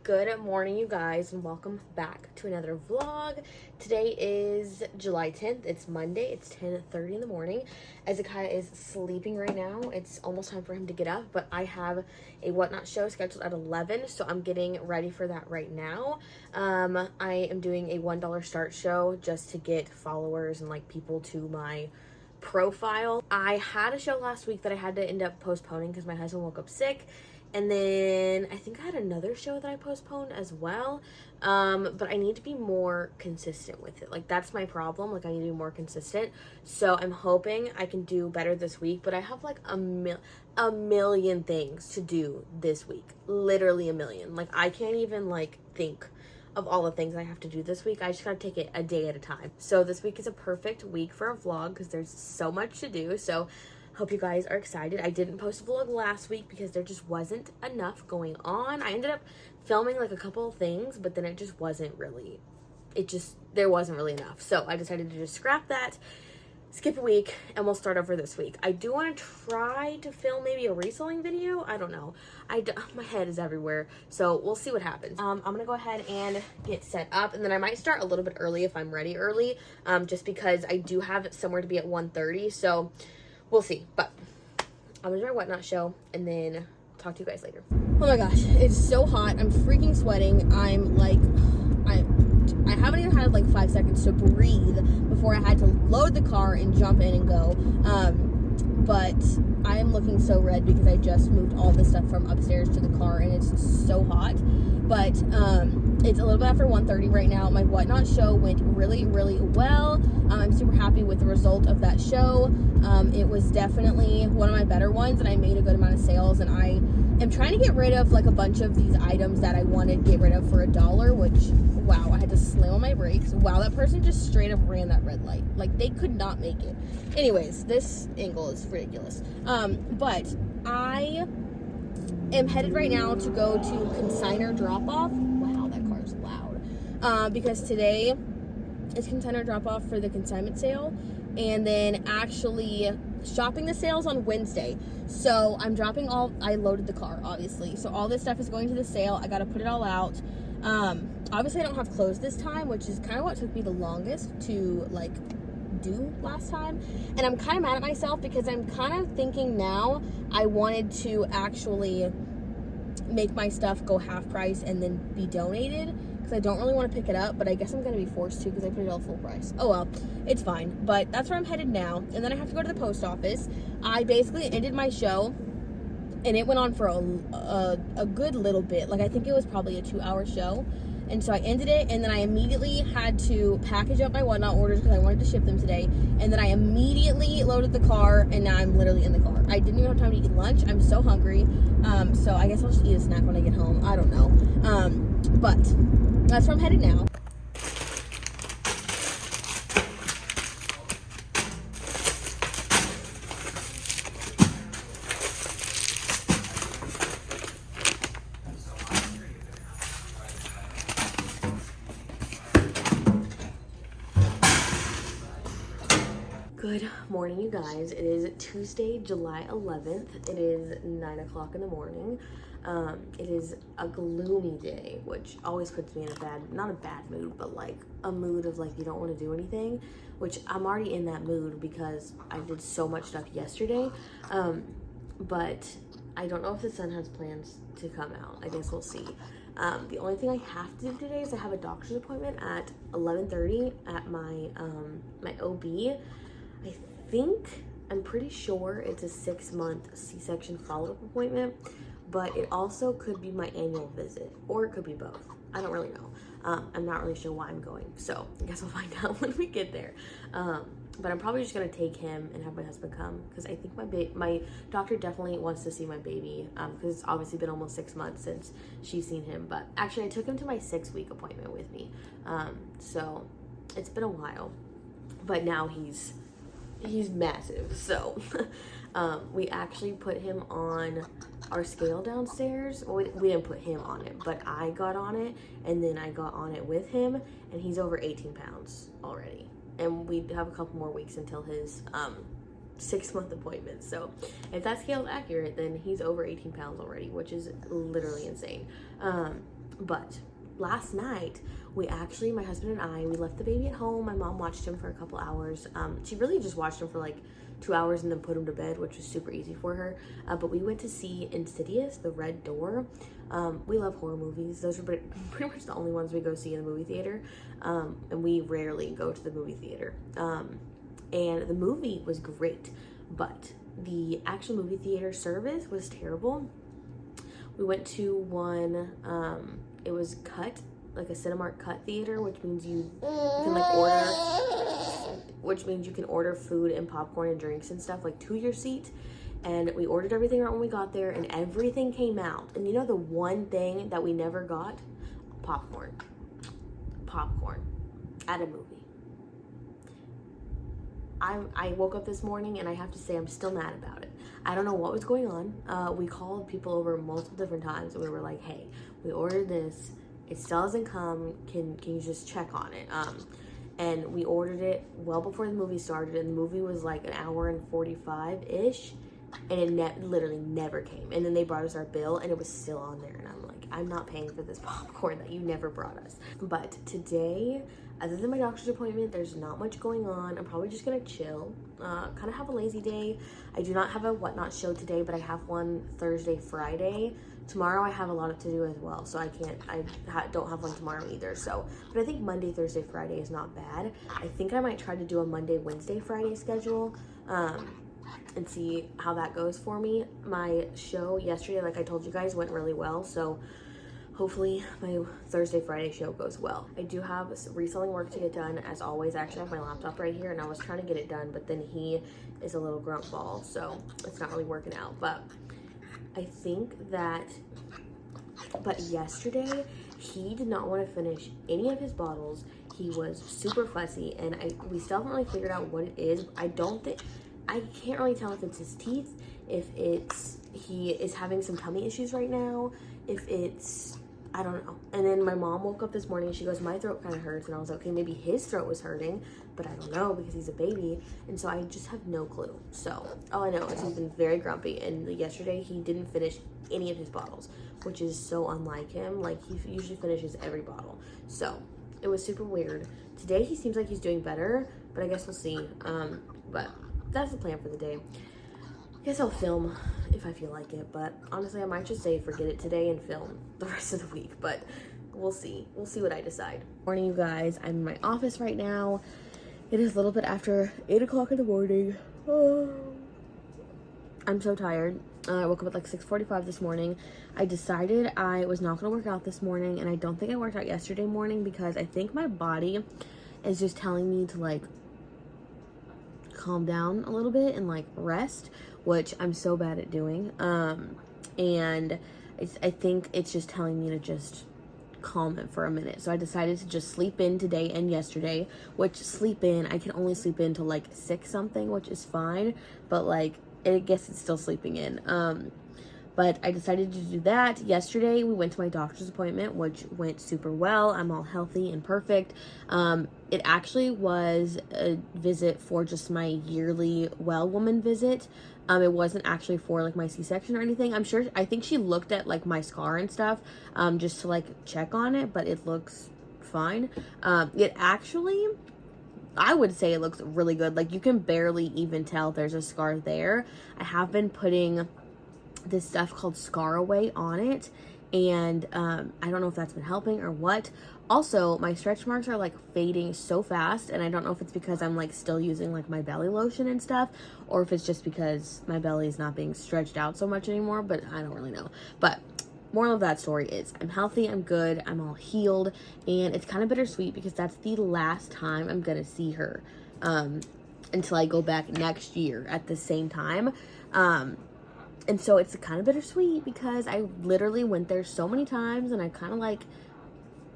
Good morning, you guys, and welcome back to another vlog. Today is July 10th. It's Monday. It's 10:30 in the morning. Ezekiah is sleeping right now. It's almost time for him to get up, but I have a Whatnot show scheduled at 11, so I'm getting ready for that right now. I am doing a $1 start show just to get followers and like people to my profile. I had a show last week that I had to end up postponing because my husband woke up sick. And then I think I had another show that I postponed as well. But I need to be more consistent with it. Like, that's my problem. Like, I need to be more consistent. So I'm hoping I can do better this week. But I have like a million things to do this week. Literally a million. Like, I can't even like think of all the things I have to do this week. I just gotta take it a day at a time. So this week is a perfect week for a vlog because there's so much to do. So hope you guys are excited. I didn't post a vlog last week because there just wasn't enough going on. I ended up filming like a couple of things, but then it just wasn't really, there wasn't really enough. So I decided to just scrap that, skip a week, and we'll start over this week. I do want to try to film maybe a reselling video. I don't know. My head is everywhere, so we'll see what happens. I'm gonna go ahead and get set up, and then I might start a little bit early if I'm ready early, just because I do have somewhere to be at 1:30, so we'll see. But I'm gonna do my Whatnot show and then talk to you guys later. Oh my gosh, it's so hot. I'm freaking sweating. I'm like, I haven't even had like 5 seconds to breathe before I had to load the car and jump in and go. But I am looking so red because I just moved all this stuff from upstairs to the car and it's so hot. But it's a little bit after 1:30 right now. My Whatnot show went really, really well. I'm super happy with the result of that show. It was definitely one of my better ones, and I made a good amount of sales, and I am trying to get rid of like a bunch of these items that I wanted to get rid of for $1, which, wow, I had to slam on my brakes. Wow, that person just straight up ran that red light. Like, they could not make it. Anyways, this angle is ridiculous. But I am headed right now to go to consignor drop-off. Wow, that car's loud. Because today is consignor drop-off for the consignment sale, and then actually shopping the sales on Wednesday. So I'm dropping I loaded the car, obviously. So all this stuff is going to the sale. I got to put it all out. Obviously I don't have clothes this time, which is kind of what took me the longest to like do last time. And I'm kind of mad at myself because I'm kind of thinking now I wanted to actually make my stuff go half price and then be donated, because I don't really want to pick it up, but I guess I'm going to be forced to because I put it all full price. Oh well, it's fine. But that's where I'm headed now, and then I have to go to the post office. I basically ended my show, and it went on for a good little bit. Like, I think it was probably a 2-hour show. And so I ended it, and then I immediately had to package up my Whatnot orders because I wanted to ship them today. And then I immediately loaded the car, and now I'm literally in the car. I didn't even have time to eat lunch. I'm so hungry. So I guess I'll just eat a snack when I get home. I don't know. But that's where I'm headed now. Good morning, you guys. It is Tuesday, July 11th. It is 9 o'clock in the morning. It is a gloomy day, which always puts me in not a bad mood, but like a mood of like you don't want to do anything, which I'm already in that mood because I did so much stuff yesterday. But I don't know if the sun has plans to come out. I guess we'll see. The only thing I have to do today is I have a doctor's appointment at 11:30 at my OB. I'm pretty sure it's a 6-month C-section follow-up appointment, but it also could be my annual visit, or it could be both. I don't really know. I'm not really sure why I'm going, so I guess we'll find out when we get there. But I'm probably just gonna take him and have my husband come, because I think my doctor definitely wants to see my baby, because it's obviously been almost 6 months since she's seen him. But actually I took him to my 6-week appointment with me, so it's been a while, but now he's massive. So we actually put him on our scale downstairs. Well, we didn't put him on it, but I got on it, and then I got on it with him, and he's over 18 pounds already, and we have a couple more weeks until his 6-month appointment. So if that scale is accurate, then he's over 18 pounds already, which is literally insane. But last night, my husband and I, we left the baby at home. My mom watched him for a couple hours. She really just watched him for like 2 hours and then put him to bed, which was super easy for her. But we went to see Insidious, The Red Door. We love horror movies. Those are pretty much the only ones we go see in the movie theater. And we rarely go to the movie theater. And the movie was great, but the actual movie theater service was terrible. We went to one, it was cut, like a Cinemark cut theater, which means you can like order food and popcorn and drinks and stuff like to your seat. And we ordered everything right when we got there, and everything came out. And you know the one thing that we never got? Popcorn at a movie. I woke up this morning and I have to say I'm still mad about it. I don't know what was going on. We called people over multiple different times and we were like, hey, we ordered this. It still hasn't come. Can you just check on it? And we ordered it well before the movie started, and the movie was like an hour and 45-ish, and it literally never came. And then they brought us our bill and it was still on there, and I'm like, I'm not paying for this popcorn that you never brought us. But today, other than my doctor's appointment, there's not much going on. I'm probably just gonna chill, kind of have a lazy day. I do not have a whatnot show today, but I have one Thursday, Friday. Tomorrow I have a lot to do as well, so I don't have one tomorrow either. So, but I think Monday, Thursday, Friday is not bad. I think I might try to do a Monday, Wednesday, Friday schedule, and see how that goes for me. My show yesterday, like I told you guys, went really well, so hopefully my Thursday, Friday show goes well. I do have reselling work to get done, as always. I actually have my laptop right here, and I was trying to get it done, but then he is a little grump ball, so it's not really working out. But I think that, but yesterday, he did not want to finish any of his bottles. He was super fussy, and we still haven't really figured out what it is. I can't really tell if it's his teeth, if he is having some tummy issues right now, if it's, I don't know. And then my mom woke up this morning and she goes, my throat kind of hurts. And I was like, okay, maybe his throat was hurting, but I don't know because he's a baby. And so I just have no clue. So all I know is he's been very grumpy. And yesterday he didn't finish any of his bottles, which is so unlike him. Like, he usually finishes every bottle. So it was super weird. Today he seems like he's doing better, but I guess we'll see. But that's the plan for the day. I guess I'll film if I feel like it, but honestly, I might just say forget it today and film the rest of the week, but we'll see. We'll see what I decide. Morning, you guys. I'm in my office right now. It is a little bit after 8 o'clock in the morning. I'm so tired. I woke up at like 6:45 this morning. I decided I was not going to work out this morning, and I don't think I worked out yesterday morning because I think my body is just telling me to like calm down a little bit and like rest, which I'm so bad at doing. And I think it's just telling me to just calm it for a minute. So I decided to just sleep in today and yesterday, which I can only sleep in till like 6 something, which is fine, but like I guess it's still sleeping in. But I decided to do that. Yesterday, we went to my doctor's appointment, which went super well. I'm all healthy and perfect. It actually was a visit for just my yearly well woman visit. It wasn't actually for like my C-section or anything. I think she looked at like my scar and stuff, just to like check on it, but it looks fine. It actually, I would say it looks really good. Like, you can barely even tell there's a scar there. I have been putting this stuff called Scar Away on it, and I don't know if that's been helping or what. Also, my stretch marks are like fading so fast, and I don't know if it's because I'm like still using like my belly lotion and stuff, or if it's just because my belly is not being stretched out so much anymore, but I don't really know. But moral of that story is I'm healthy, I'm good, I'm all healed, and it's kind of bittersweet because that's the last time I'm gonna see her until I go back next year at the same time. And so it's kind of bittersweet because I literally went there so many times, and I kind of like,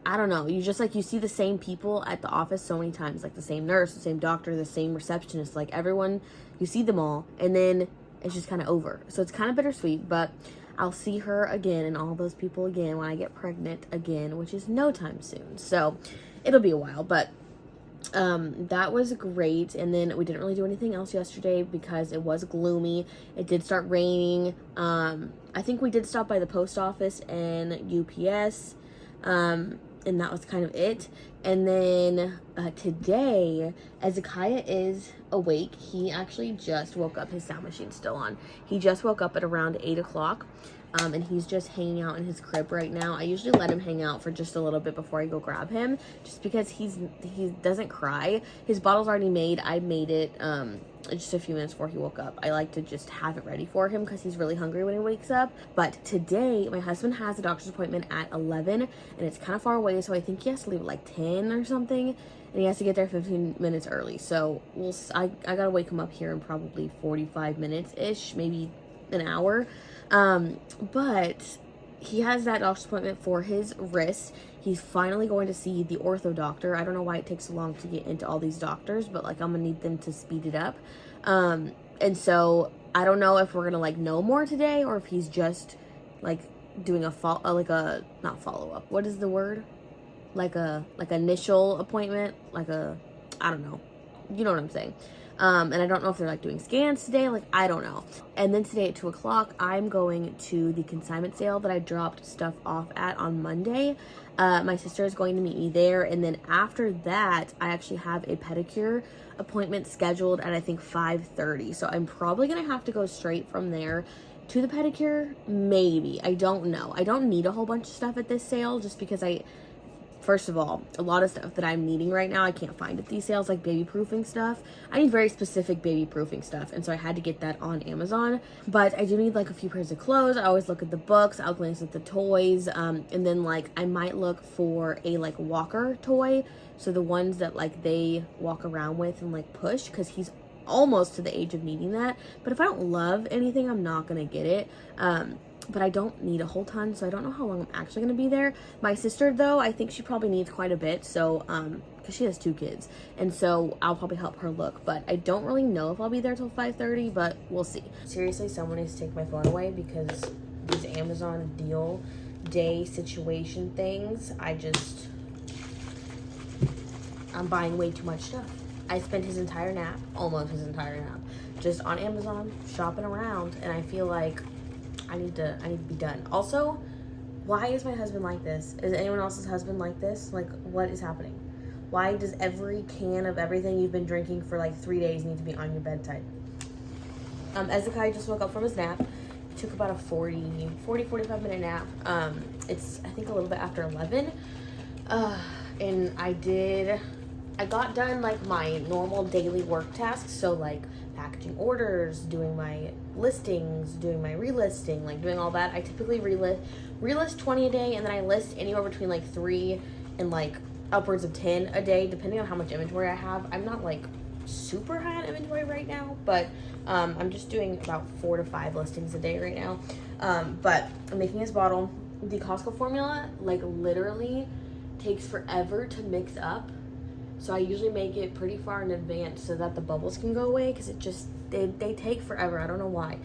I don't know, you just like, you see the same people at the office so many times, like the same nurse, the same doctor, the same receptionist, like everyone, you see them all, and then it's just kind of over. So it's kind of bittersweet, but I'll see her again and all those people again when I get pregnant again, which is no time soon. So it'll be a while, but that was great. And then we didn't really do anything else yesterday because it was gloomy. It did start raining. I think we did stop by the post office and UPS. And that was kind of it. And then today, Ezekiah is awake. He actually just woke up. His sound machine's still on. He just woke up at around 8 o'clock. And he's just hanging out in his crib right now. I usually let him hang out for just a little bit before I go grab him, just because he doesn't cry. His bottle's already made. I made it just a few minutes before he woke up. I like to just have it ready for him because he's really hungry when he wakes up. But today, my husband has a doctor's appointment at 11, and it's kind of far away, so I think he has to leave at like 10 or something, and he has to get there 15 minutes early. So I gotta wake him up here in probably 45 minutes-ish, maybe an hour. But he has that doctor's appointment for his wrist. He's finally going to see the ortho doctor. I don't know why it takes so long to get into all these doctors, but like I'm gonna need them to speed it up. And so I don't know if we're gonna like know more today, or if he's just like doing a not follow up. What is the word? Like initial appointment, I don't know. You know what I'm saying. And I don't know if they're like doing scans today, like I don't know. And then today at 2 o'clock, I'm going to the consignment sale that I dropped stuff off at on Monday. My sister is going to meet me there, and then after that, I actually have a pedicure appointment scheduled at I think 5:30. So I'm probably gonna have to go straight from there to the pedicure. Maybe, I don't know. I don't need a whole bunch of stuff at this sale, just because first of all, a lot of stuff that I'm needing right now, I can't find at these sales, like baby proofing stuff. I need very specific baby proofing stuff, and so I had to get that on Amazon. But I do need like a few pairs of clothes. I always look at the books, I'll glance at the toys, and then like I might look for a like walker toy. So the ones that like they walk around with and like push, because he's almost to the age of needing that. But if I don't love anything, I'm not gonna get it. But I don't need a whole ton, so I don't know how long I'm actually going to be there. My sister, though, I think she probably needs quite a bit, so, because she has 2 kids, and so I'll probably help her look, but I don't really know if I'll be there till 5:30, but we'll see. Seriously, someone needs to take my phone away, because these Amazon deal day situation things, I'm buying way too much stuff. I spent almost his entire nap, just on Amazon, shopping around, and I feel like I need to be done. Also, why is my husband like this? Is anyone else's husband like this? Like, what is happening? Why does every can of everything you've been drinking for like 3 days need to be on your bedside? Ezekiah just woke up from his nap. He took about a 45 minute nap. It's, I think, a little bit after 11. And I got done like my normal daily work tasks. So like packaging orders, doing my listings, doing my relisting, like doing all that. I typically relist 20 a day, and then I list anywhere between like 3 and like upwards of 10 a day, depending on how much inventory I have. I'm not like super high on inventory right now, but I'm just doing about 4 to 5 listings a day right now. But I'm making this bottle. The Costco formula like literally takes forever to mix up. So I usually make it pretty far in advance so that the bubbles can go away, because they take forever. I don't know why.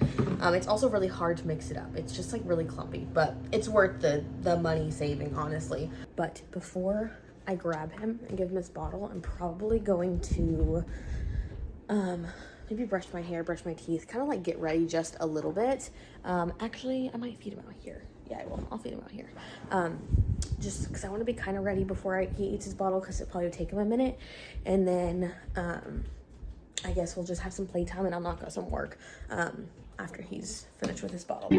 It's also really hard to mix it up. It's just like really clumpy, but it's worth the money saving, honestly. But before I grab him and give him this bottle, I'm probably going to maybe brush my hair, brush my teeth, kind of like get ready just a little bit. Actually, I might feed him out here. Yeah, I will. I'll feed him out here. Just because I want to be kind of ready before he eats his bottle, because it probably would take him a minute. And then I guess we'll just have some playtime, and I'll knock out some work after he's finished with his bottle.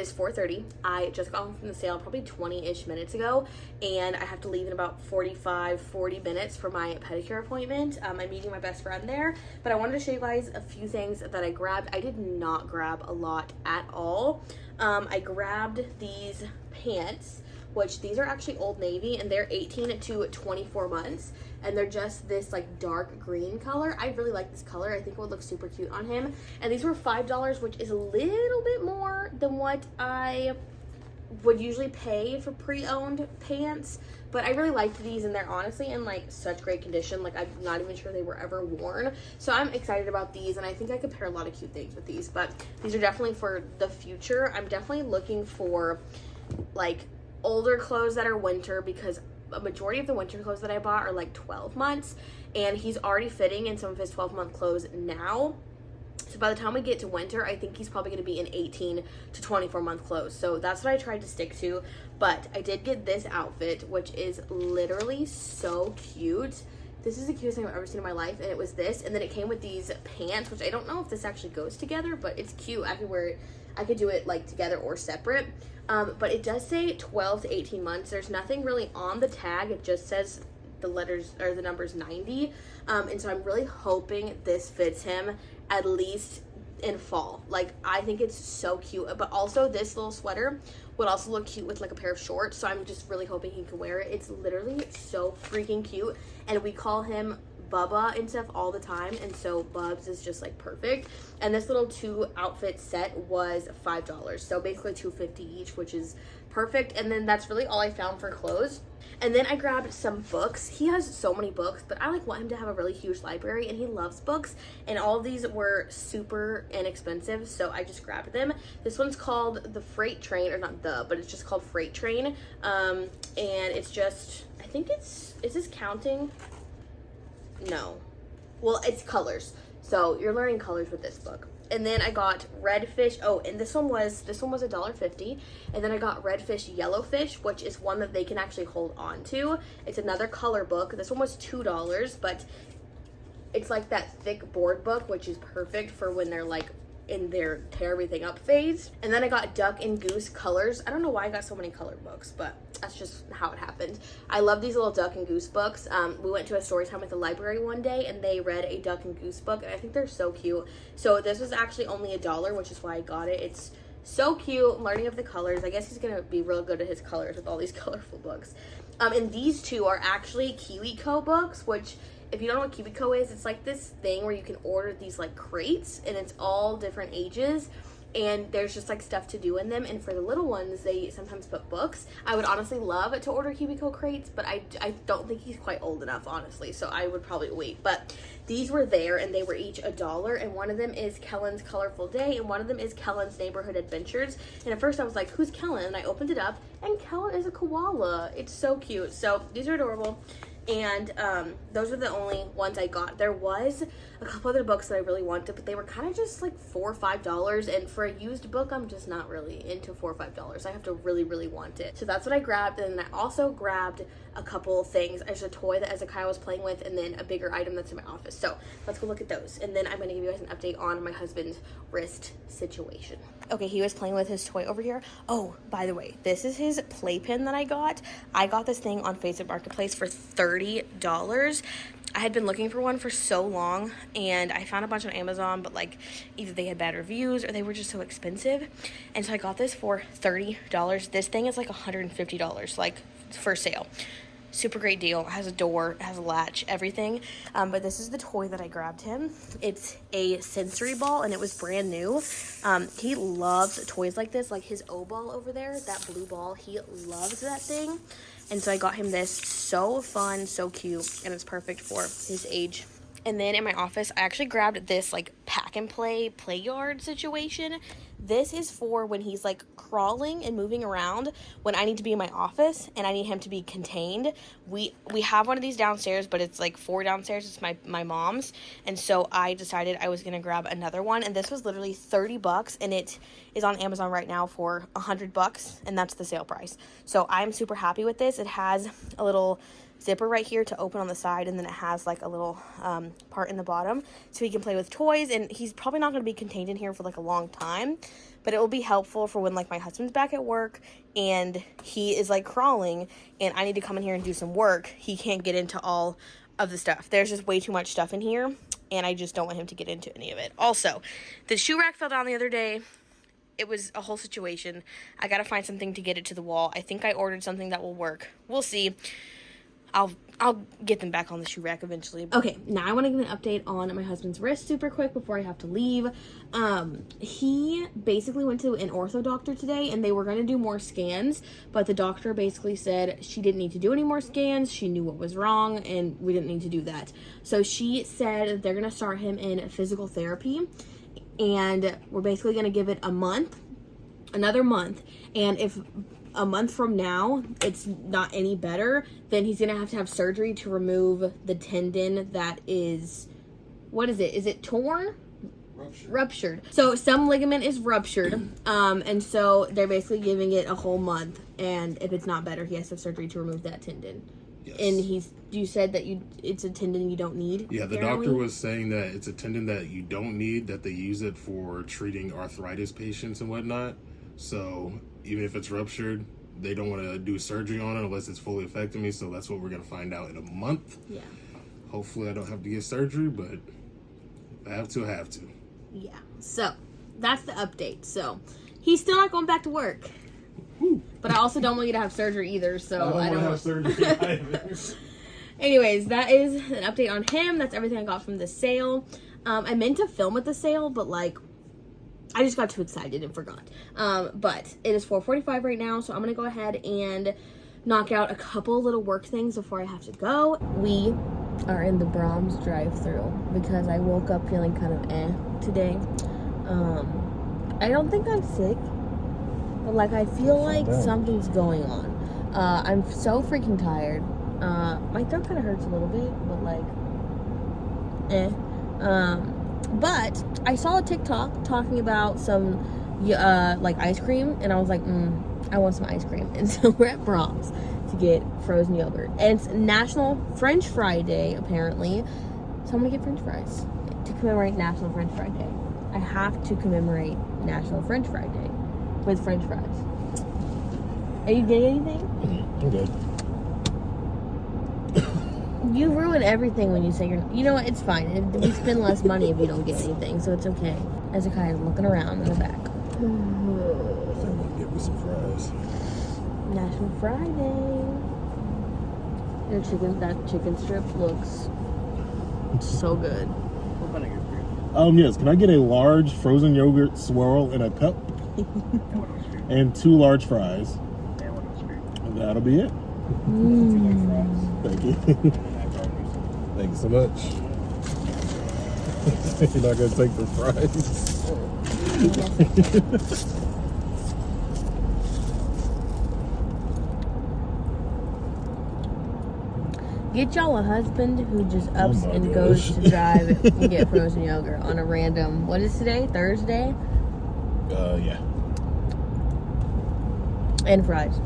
is 4:30. I just got home from the sale probably 20-ish minutes ago, and I have to leave in about 40 minutes for my pedicure appointment. I'm meeting my best friend there, but I wanted to show you guys a few things that I grabbed. I did not grab a lot at all. I grabbed these pants, which these are actually Old Navy, and they're 18 to 24 months, and they're just this like dark green color. I really like this color. I think it would look super cute on him. And these were $5, which is a little bit more than what I would usually pay for pre-owned pants, but I really liked these, and they're honestly in like such great condition. Like, I'm not even sure they were ever worn, so I'm excited about these, and I think I could pair a lot of cute things with these. But these are definitely for the future. I'm definitely looking for like older clothes that are winter, because a majority of the winter clothes that I bought are like 12 months, and he's already fitting in some of his 12-month clothes now. So by the time we get to winter, I think he's probably going to be in 18 to 24 month clothes. So that's what I tried to stick to. But I did get this outfit, which is literally so cute. This is the cutest thing I've ever seen in my life, and it was this. And then it came with these pants, which I don't know if this actually goes together, but it's cute. I could wear it. I could do it like together or separate. But it does say 12 to 18 months. There's nothing really on the tag. It just says the letters or the numbers 90. And so I'm really hoping this fits him at least in fall. Like, I think it's so cute. But also this little sweater would also look cute with like a pair of shorts. So I'm just really hoping he can wear it. It's literally so freaking cute. And we call him Bubba and stuff all the time, and so Bubs is just like perfect. And this little 2 outfit set was $5, so basically $2.50 each, which is perfect. And then that's really all I found for clothes. And then I grabbed some books. He has so many books, but I like want him to have a really huge library, and he loves books, and all of these were super inexpensive, so I just grabbed them. This one's called The Freight Train, or not the, but it's just called Freight Train. And it's just, I think is this counting? No. Well, it's colors. So you're learning colors with this book. And then I got Redfish. Oh, and this one was $1.50. And then I got Redfish Yellowfish, which is one that they can actually hold on to. It's another color book. This one was $2, but it's like that thick board book, which is perfect for when they're like in their tear everything up phase. And then I got Duck and Goose colors. I don't know why I got so many colored books, but that's just how it happened. I love these little Duck and Goose books. We went to a story time at the library one day, and they read a Duck and Goose book, and I think they're so cute. So this was actually only $1, which is why I got it. It's so cute, learning of the colors. I guess he's gonna be real good at his colors with all these colorful books. And these two are actually KiwiCo books, which, if you don't know what KiwiCo is, it's like this thing where you can order these like crates, and it's all different ages, and there's just like stuff to do in them. And for the little ones, they sometimes put books. I would honestly love to order KiwiCo crates, but I don't think he's quite old enough, honestly, so I would probably wait. But these were there, and they were each $1, and one of them is Kellen's Colorful Day, and one of them is Kellen's Neighborhood Adventures. And at first I was like, who's Kellen? And I opened it up, and Kellen is a koala. It's so cute. So these are adorable. And those are the only ones I got. There was a couple other books that I really wanted, but they were kind of just like $4 or $5, and for a used book, I'm just not really into $4 or $5. I have to really, really want it. So that's what I grabbed. And then I also grabbed a couple things. There's a toy that Ezekiel was playing with, and then a bigger item that's in my office. So let's go look at those, and then I'm going to give you guys an update on my husband's wrist situation. Okay, he was playing with his toy over here. Oh, by the way, this is his playpen that I got. I got this thing on Facebook Marketplace for $30. I had been looking for one for so long, and I found a bunch on Amazon, but like either they had bad reviews or they were just so expensive. And so I got this for $30. This thing is like $150, like for sale. Super great deal. It has a door, it has a latch, everything. But this is the toy that I grabbed him. It's a sensory ball, and it was brand new. He loves toys like this, like his O ball over there, that blue ball. He loves that thing. And so I got him this. So fun, so cute, and it's perfect for his age. And then in my office, I actually grabbed this like pack and play yard situation. This is for when he's like crawling and moving around, when I need to be in my office and I need him to be contained. We have one of these downstairs, but it's like 4 downstairs. It's my mom's. And so I decided I was going to grab another one. And this was literally $30, and it is on Amazon right now for $100, and that's the sale price. So I'm super happy with this. It has a little zipper right here to open on the side, and then it has like a little part in the bottom so he can play with toys. And he's probably not going to be contained in here for like a long time, but it will be helpful for when like my husband's back at work and he is like crawling and I need to come in here and do some work. He can't get into all of the stuff. There's just way too much stuff in here, and I just don't want him to get into any of it. Also, the shoe rack fell down the other day. It was a whole situation. I gotta find something to get it to the wall. I think I ordered something that will work. We'll see. I'll get them back on the shoe rack eventually. Okay, now I want to give an update on my husband's wrist super quick before I have to leave. He basically went to an ortho doctor today, and they were going to do more scans, but the doctor basically said she didn't need to do any more scans. She knew what was wrong, and we didn't need to do that. So she said they're going to start him in physical therapy, and we're basically going to give it another month, and if a month from now it's not any better, then he's gonna have to have surgery to remove the tendon that is, what is it torn? Ruptured. So some ligament is ruptured, and so they're basically giving it a whole month, and if it's not better, he has to have surgery to remove that tendon. Yes. And you said that it's a tendon you don't need. Yeah, the doctor was saying that it's a tendon that you don't need, that they use it for treating arthritis patients and whatnot. So even if it's ruptured, they don't want to do surgery on it unless it's fully affecting me. So that's what we're going to find out in a month. Yeah. Hopefully I don't have to get surgery, but if I have to, I have to. Yeah. So that's the update. So he's still not going back to work. Woo. But I also don't want you to have surgery either. So I don't want to have surgery either. Anyways, that is an update on him. That's everything I got from the sale. I meant to film at the sale, but like, I just got too excited and forgot. But it is 4:45 right now, so I'm going to go ahead and knock out a couple little work things before I have to go. We are in the Brahms drive-thru because I woke up feeling kind of today. I don't think I'm sick, but like I feel like something's going on. I'm so freaking tired. My throat kind of hurts a little bit, but like, but I saw a TikTok talking about some like ice cream, and I was like, I want some ice cream. And so we're at Brahms to get frozen yogurt, and it's National French Fry Day apparently, so I'm gonna get French fries to commemorate National French Fry Day. I have to commemorate National French Fry Day with French fries. Are you getting anything? I'm good. You ruin everything when you say you know what, it's fine. We spend less money if you don't get anything, so it's okay. Hezekiah is looking around in the back. Get me some fries. National Friday. That chicken strip looks so good. Yes, can I get a large frozen yogurt swirl in a cup? And 2 large fries. And that'll be it. Thank you. Thank you so much. You're not going to take the fries? Get y'all a husband who just ups and goes to drive and get frozen yogurt on a random, what is today? Thursday? Yeah. And fries.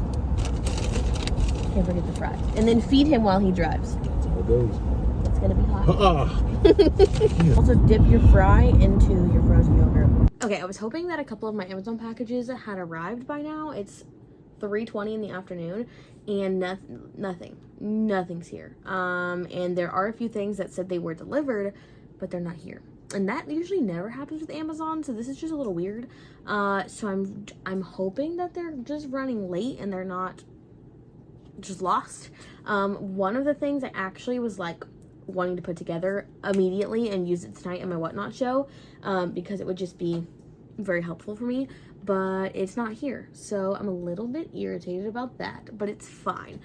Can't forget the fries. And then feed him while he drives. That's how it goes. It's gonna be hot. Also dip your fry into your frozen yogurt. Okay, I was hoping that a couple of my Amazon packages had arrived by now. It's 3:20 in the afternoon, and nothing's here. And there are a few things that said they were delivered, but they're not here. And that usually never happens with Amazon, so this is just a little weird. So I'm hoping that they're just running late and they're not just lost. One of the things I actually was like wanting to put together immediately and use it tonight in my Whatnot show, because it would just be very helpful for me, but it's not here, so I'm a little bit irritated about that, but it's fine.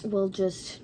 We'll just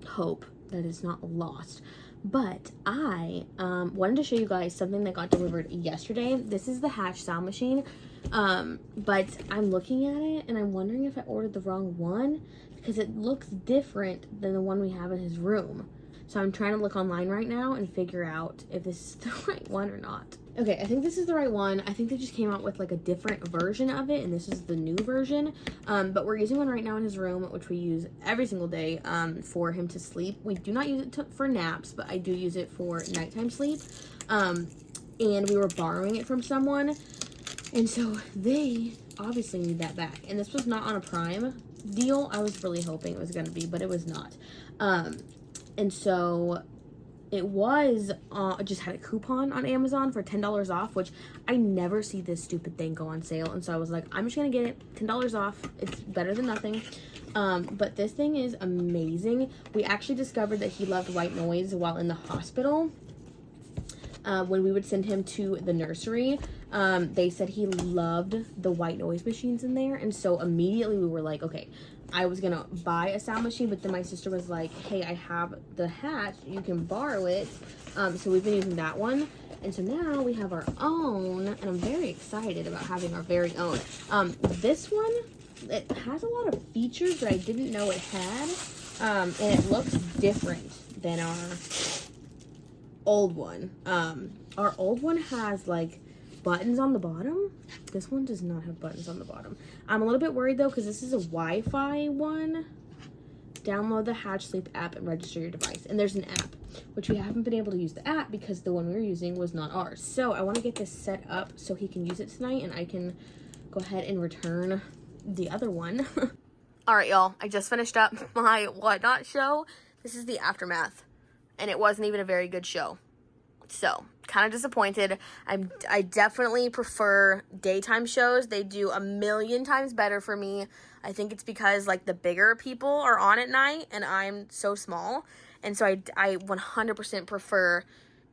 hope that it's not lost. But I wanted to show you guys something that got delivered yesterday. This is the Hatch sound machine, but I'm looking at it and I'm wondering if I ordered the wrong one, because it looks different than the one we have in his room. So I'm trying to look online right now and figure out if this is the right one or not. Okay, I think this is the right one. I think they just came out with like a different version of it, and this is the new version. But we're using one right now in his room, which we use every single day for him to sleep. We do not use it for naps, but I do use it for nighttime sleep. And we were borrowing it from someone, and so they obviously need that back. And this was not on a Prime deal. I was really hoping it was going to be, but it was not. And so it was, just had a coupon on Amazon for $10 off, which I never see this stupid thing go on sale. And so I was like, I'm just going to get it, $10 off. It's better than nothing. But this thing is amazing. We actually discovered that he loved white noise while in the hospital. When we would send him to the nursery, they said he loved the white noise machines in there. And so immediately we were like, okay, I was gonna buy a sound machine, but then my sister was like, hey, I have the Hatch, you can borrow it. So we've been using that one. And so now we have our own, and I'm very excited about having our very own. This one, it has a lot of features that I didn't know it had. And it looks different than our old one. Our old one has like buttons on the bottom. This one does not have buttons on the bottom. I'm a little bit worried though, because this is a Wi-Fi one. Download the Hatch Sleep app and register your device. And there's an app, which we haven't been able to use the app because the one we were using was not ours. So I want to get this set up so he can use it tonight, and I can go ahead and return the other one. All right, y'all, I just finished up my Whatnot show. This is the aftermath, and it wasn't even a very good show. So, kind of disappointed. I definitely prefer daytime shows. They do a million times better for me. I think it's because, like, the bigger people are on at night, and I'm so small. And so I 100% prefer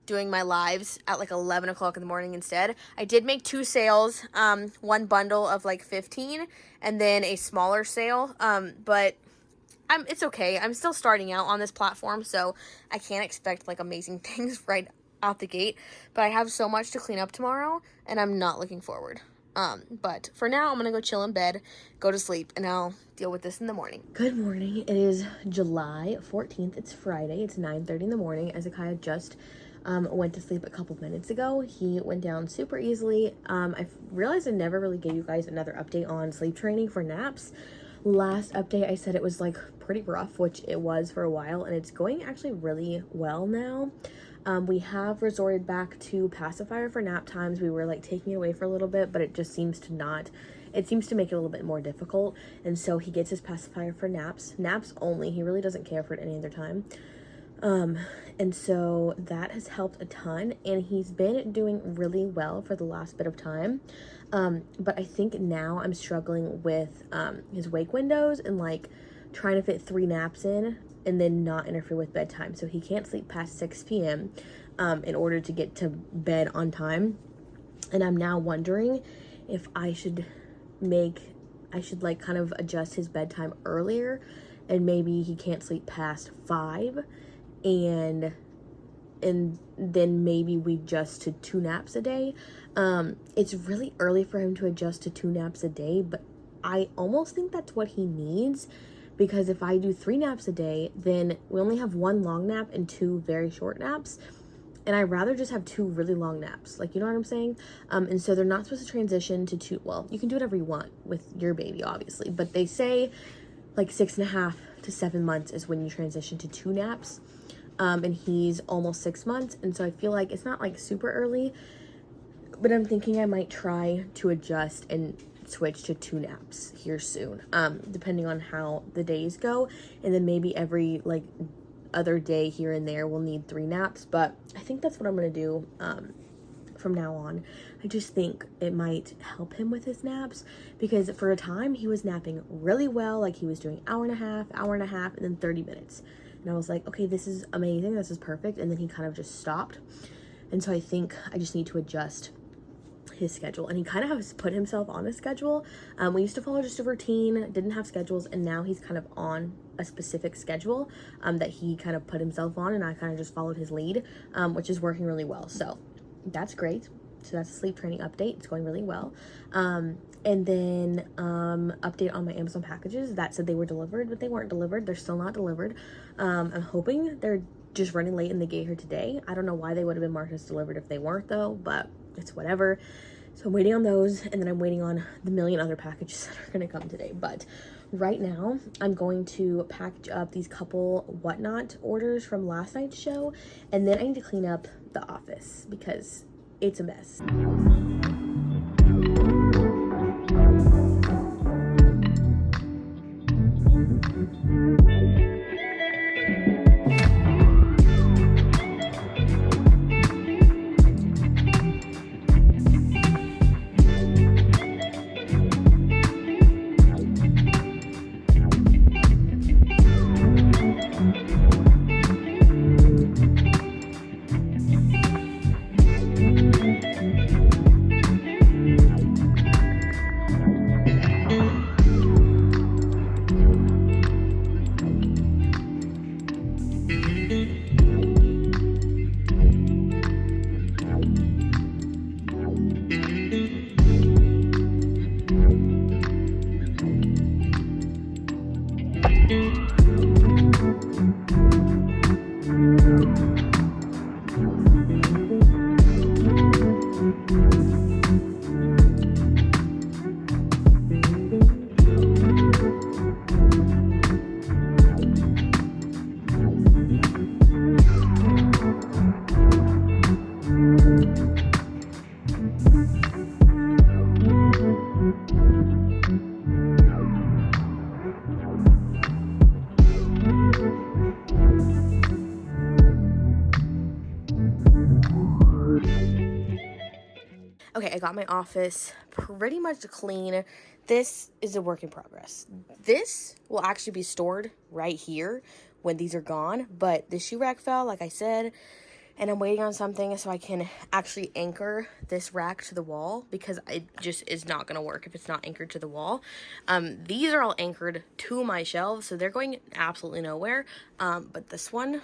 doing my lives at, like, 11 o'clock in the morning instead. I did make 2 sales, one bundle of, like, 15, and then a smaller sale, but it's okay. I'm still starting out on this platform, so I can't expect, like, amazing things right out the gate, but I have so much to clean up tomorrow, and I'm not looking forward. But for now, I'm gonna go chill in bed, go to sleep, and I'll deal with this in the morning. Good morning. It is July 14th. It's Friday. It's 9:30 in the morning. Ezekiah just went to sleep a couple minutes ago. He went down super easily. I realized I never really gave you guys another update on sleep training for naps. Last update, I said it was, like, pretty rough, which it was for a while, and it's going actually really well now. We have resorted back to pacifier for nap times. We were, like, taking it away for a little bit, but it just seems to not. It seems to make it a little bit more difficult. And so he gets his pacifier for naps. Naps only. He really doesn't care for it any other time. And so that has helped a ton. And he's been doing really well for the last bit of time. But I think now I'm struggling with his wake windows and, like, trying to fit 3 naps in and then not interfere with bedtime. So he can't sleep past 6 p.m. In order to get to bed on time. And I'm now wondering if I should like kind of adjust his bedtime earlier, and maybe he can't sleep past 5, and then maybe we adjust to 2 naps a day. It's really early for him to adjust to 2 naps a day, but I almost think that's what he needs. Because if I do 3 naps a day, then we only have 1 long nap and 2 very short naps. And I'd rather just have 2 really long naps. Like, you know what I'm saying? And so they're not supposed to transition to 2. Well, you can do whatever you want with your baby, obviously. But they say, like, 6.5 to 7 months is when you transition to 2 naps. And he's almost 6 months. And so I feel like it's not, like, super early. But I'm thinking I might try to adjust and switch to 2 naps here soon, depending on how the days go, and then maybe every, like, other day here and there we'll need 3 naps. But I think that's what I'm gonna do from now on. I just think it might help him with his naps, because for a time he was napping really well. Like, he was doing hour and a half, and then 30 minutes, and I was like, okay, this is amazing, this is perfect. And then he kind of just stopped, and so I think I just need to adjust his schedule. And he kind of has put himself on a schedule. We used to follow just a routine, didn't have schedules, and now he's kind of on a specific schedule that he kind of put himself on, and I kind of just followed his lead, which is working really well. So that's great. So that's a sleep training update. It's going really well. And then update on my Amazon packages that said they were delivered, but they weren't delivered. They're still not delivered. I'm hoping they're just running late and they get here today. I don't know why they would have been marked as delivered if they weren't, though, but pockets, whatever. So I'm waiting on those, and then I'm waiting on the million other packages that are gonna come today. But right now, I'm going to package up these couple whatnot orders from last night's show, and then I need to clean up the office because it's a mess. Okay, I got my office pretty much clean. This is a work in progress. This will actually be stored right here when these are gone, but the shoe rack fell, like I said, and I'm waiting on something so I can actually anchor this rack to the wall because it just is not going to work if it's not anchored to the wall. These are all anchored to my shelves, so they're going absolutely nowhere, but this one,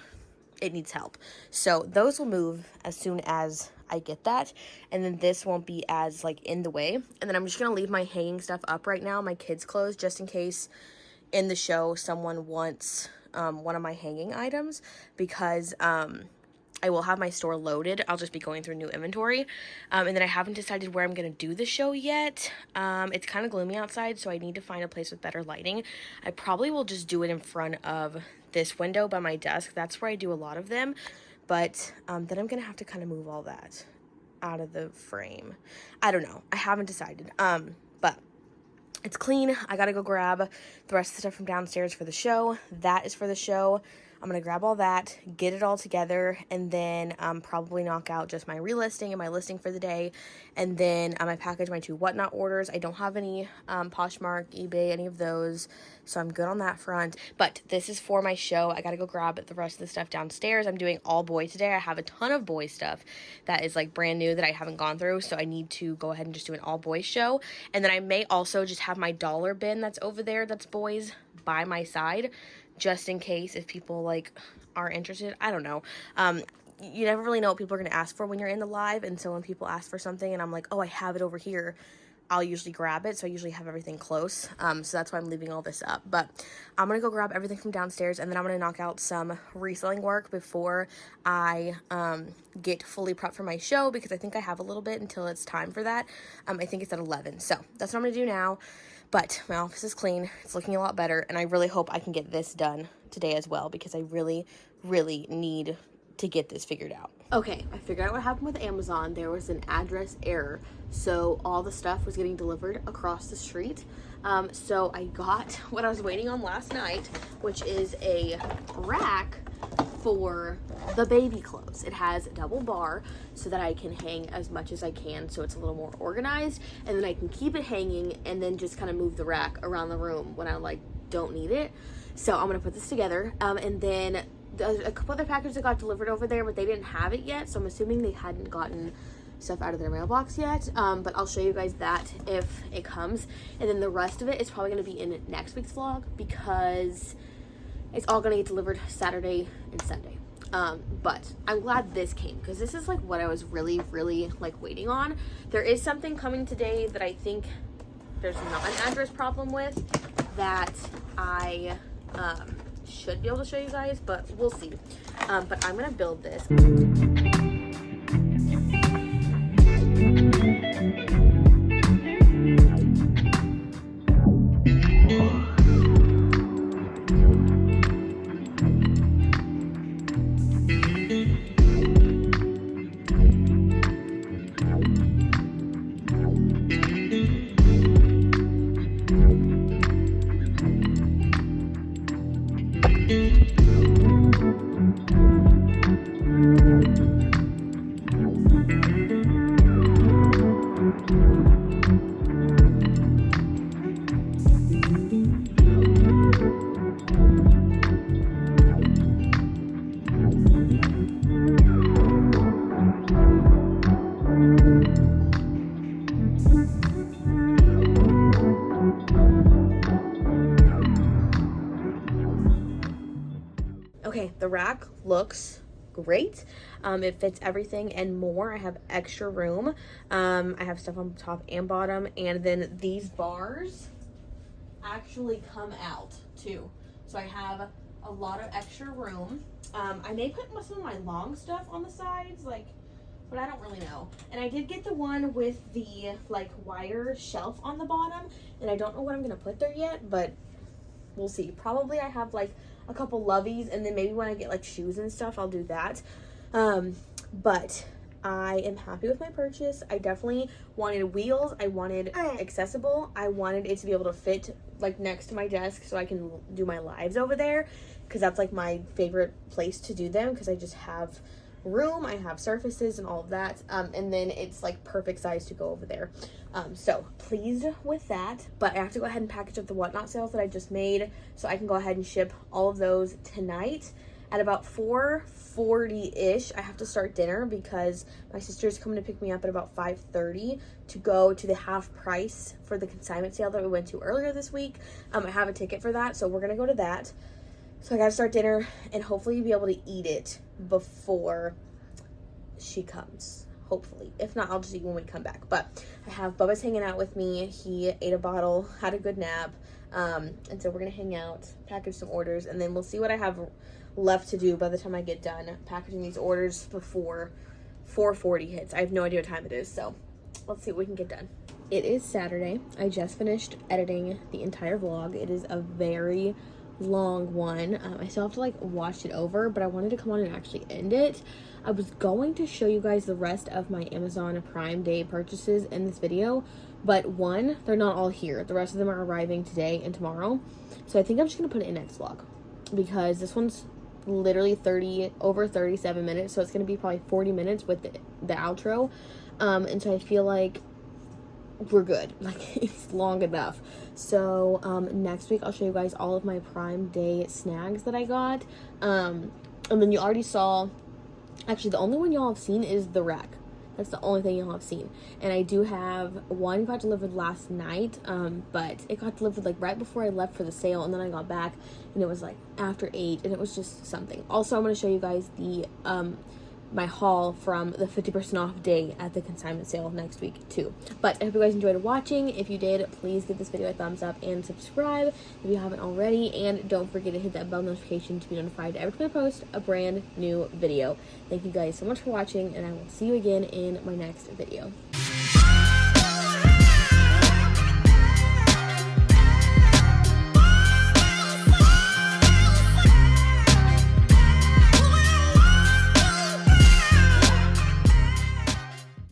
it needs help. So those will move as soon as I get that, and then this won't be as like in the way. And then I'm just gonna leave my hanging stuff up right now, my kids' clothes, just in case in the show someone wants one of my hanging items, because I will have my store loaded. I'll just be going through new inventory, and then I haven't decided where I'm gonna do the show yet. It's kind of gloomy outside, so I need to find a place with better lighting. I probably will just do it in front of this window by my desk. That's where I do a lot of them. But then I'm gonna have to kind of move all that out of the frame. I don't know. I haven't decided. But it's clean. I gotta go grab the rest of the stuff from downstairs for the show. That is for the show. I'm gonna grab all that, get it all together, and then probably knock out just my relisting and my listing for the day. And then I package my 2 whatnot orders. I don't have any Poshmark, eBay, any of those, so I'm good on that front. But this is for my show. I gotta go grab the rest of the stuff downstairs. I'm doing all boy today. I have a ton of boy stuff that is like brand new that I haven't gone through, so I need to go ahead and just do an all boy show. And then I may also just have my dollar bin that's over there that's boys by my side, just in case if people like are interested. I don't know. You never really know what people are going to ask for when you're in the live, and so when people ask for something and I'm like, oh, I have it over here, I'll usually grab it. So I usually have everything close. So that's why I'm leaving all this up. But I'm going to go grab everything from downstairs, and then I'm going to knock out some reselling work before I get fully prepped for my show, because I think I have a little bit until it's time for that. I think it's at 11. So that's what I'm going to do now. But my office is clean. It's looking a lot better, and I really hope I can get this done today as well, because I really, really need to get this figured out. Okay, I figured out what happened with Amazon. There was an address error, so all the stuff was getting delivered across the street. So I got what I was waiting on last night, which is a rack for the baby clothes. It has a double bar so that I can hang as much as I can, so it's a little more organized, and then I can keep it hanging and then just kind of move the rack around the room when I like don't need it. So I'm gonna put this together, and then a couple other packages that got delivered over there, but they didn't have it yet, so I'm assuming they hadn't gotten stuff out of their mailbox yet. But I'll show you guys that if it comes, and then the rest of it is probably going to be in next week's vlog, because it's all going to get delivered Saturday and Sunday. But I'm glad this came, because this is like what I was really, really like waiting on. There is something coming today that I think there's not an address problem with, that I should be able to show you guys, but we'll see. But I'm gonna build this. rack looks great. It fits everything and more. I have extra room. I have stuff on top and bottom, and then these bars actually come out too. So I have a lot of extra room. I may put some of my long stuff on the sides, like, but I don't really know. And I did get the one with the like wire shelf on the bottom, and I don't know what I'm gonna put there yet, but we'll see. Probably I have like a couple loveys, and then maybe when I get like shoes and stuff, I'll do that. But I am happy with my purchase. I definitely wanted wheels. I wanted accessible. I wanted it to be able to fit like next to my desk so I can do my lives over there, because that's like my favorite place to do them, because I just have room, I have surfaces and all of that, and then it's like perfect size to go over there. So pleased with that, but I have to go ahead and package up the whatnot sales that I just made so I can go ahead and ship all of those tonight at about 4:40-ish. I have to start dinner because my sister's coming to pick me up at about 5:30 to go to the half price for the consignment sale that we went to earlier this week. I have a ticket for that, so we're gonna go to that. So I gotta start dinner and hopefully be able to eat it before she comes. Hopefully. If not, I'll just eat when we come back. But I have Bubba's hanging out with me. He ate a bottle, had a good nap. And so we're gonna hang out, package some orders, and then we'll see what I have left to do by the time I get done packaging these orders before 4:40 hits. I have no idea what time it is, so let's see what we can get done. It is Saturday. I just finished editing the entire vlog. It is a very long one. I still have to like watch it over, but I wanted to come on and actually end it. I was going to show you guys the rest of my Amazon Prime Day purchases in this video, but one, they're not all here. The rest of them are arriving today and tomorrow, so I think I'm just gonna put it in next vlog, because this one's literally over 37 minutes, so it's gonna be probably 40 minutes with the outro, and so I feel like we're good. Like, it's long enough. So next week I'll show you guys all of my Prime Day snags that I got, and then you already saw, actually the only one y'all have seen is the rack. That's the only thing y'all have seen. And I do have one got delivered last night, but it got delivered like right before I left for the sale, and then I got back and it was like after 8, and it was just something. Also, I'm going to show you guys the my haul from the 50% off day at the consignment sale next week too. But I hope you guys enjoyed watching. If you did, please give this video a thumbs up and subscribe if you haven't already, and don't forget to hit that bell notification to be notified every time I post a brand new video. Thank you guys so much for watching, and I will see you again in my next video.